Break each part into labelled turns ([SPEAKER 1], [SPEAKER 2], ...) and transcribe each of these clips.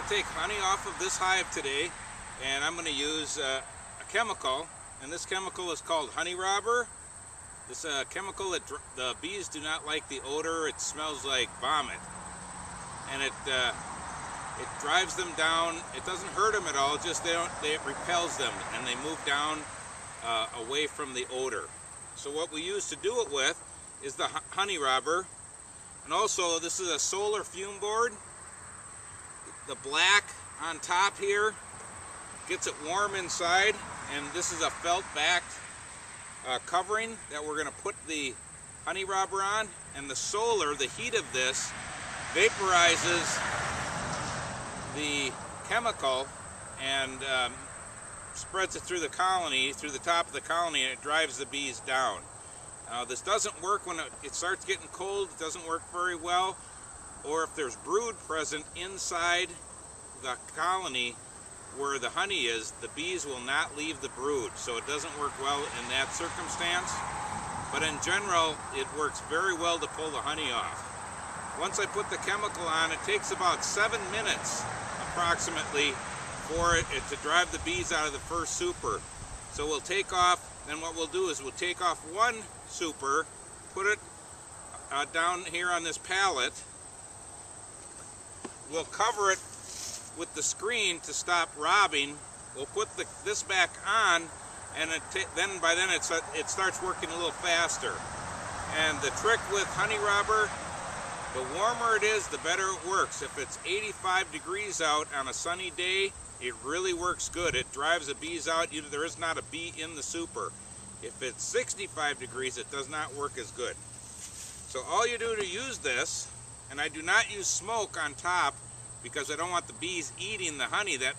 [SPEAKER 1] to take honey off of this hive today, and I'm going to use a chemical, and this chemical is called honey robber. This is a chemical that the bees do not like the odor. It smells like vomit, and it drives them down. It doesn't hurt them at all, just it repels them, and they move down away from the odor. So what we use to do it with is the honey robber, and also this is a solar fume board. The black on top here gets it warm inside, and this is a felt backed covering that we're going to put the honey robber on, and the solar, the heat of this, vaporizes the chemical and spreads it through the colony, through the top of the colony, and it drives the bees down. This doesn't work when it starts getting cold. It doesn't work very well, or if there's brood present inside the colony where the honey is, the bees will not leave the brood, so it doesn't work well in that circumstance. But in general, it works very well to pull the honey off. Once I put the chemical on, it takes about 7 minutes approximately for it to drive the bees out of the first super. So we'll take off, then what we'll do is we'll take off one super, put it down here on this pallet. We'll cover it with the screen to stop robbing. We'll put this back on, and by then it starts working a little faster. And the trick with honey robber, the warmer it is, the better it works. If it's 85 degrees out on a sunny day, it really works good. It drives the bees out. There is not a bee in the super. If it's 65 degrees, it does not work as good. So all you do to use this, and I do not use smoke on top because I don't want the bees eating the honey. That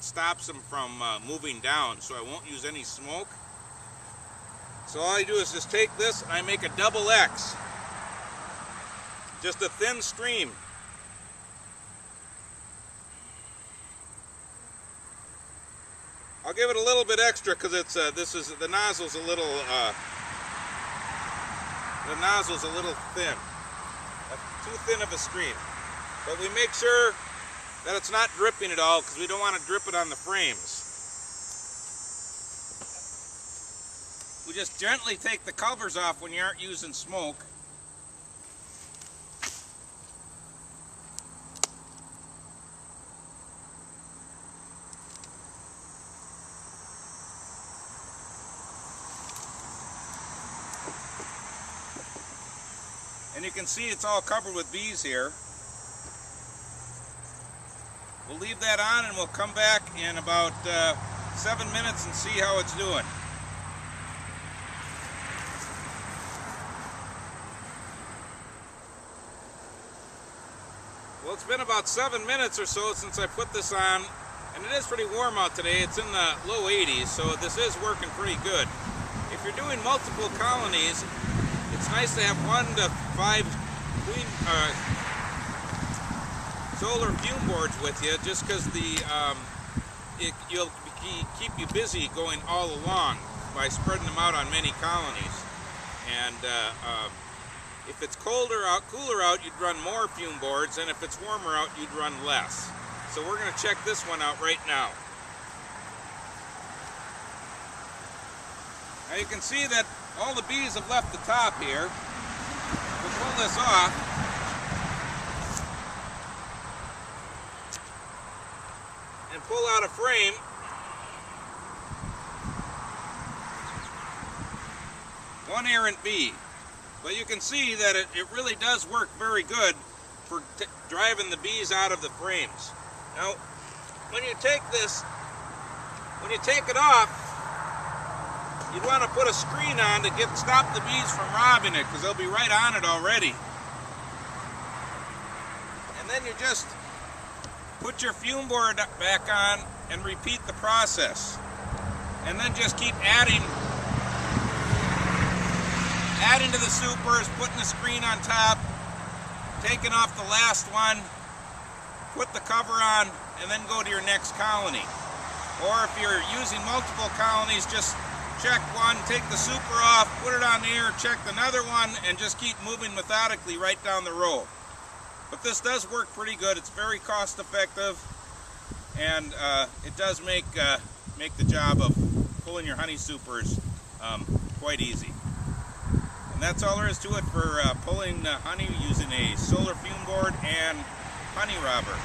[SPEAKER 1] stops them from moving down, so I won't use any smoke. So all I do is just take this and I make a double X. Just a thin stream. I'll give it a little bit extra because it's the nozzle's a little thin. Too thin of a stream. But we make sure that it's not dripping at all because we don't want to drip it on the frames. We just gently take the covers off when you aren't using smoke. And you can see it's all covered with bees here. We'll leave that on and we'll come back in about 7 minutes and see how it's doing. Well, it's been about 7 minutes or so since I put this on, and it is pretty warm out today. It's in the low 80s, so this is working pretty good. If you're doing multiple colonies, it's nice to have 1 to 5 solar fume boards with you, just because you'll keep you busy going all along by spreading them out on many colonies. And if it's cooler out, you'd run more fume boards, and if it's warmer out, you'd run less. So we're going to check this one out right now. Now you can see that all the bees have left the top here. We'll pull this off. And pull out a frame. One errant bee. But you can see that it really does work very good for driving the bees out of the frames. Now, when you take it off, you'd want to put a screen on to stop the bees from robbing it, because they'll be right on it already. And then you just put your fume board back on and repeat the process. And then just keep adding to the supers, putting the screen on top, taking off the last one, put the cover on, and then go to your next colony. Or if you're using multiple colonies, just check one, take the super off, put it on the air, check another one, and just keep moving methodically right down the row. But this does work pretty good. It's very cost effective, and it does make the job of pulling your honey supers quite easy. And that's all there is to it for pulling honey using a solar fume board and honey robber.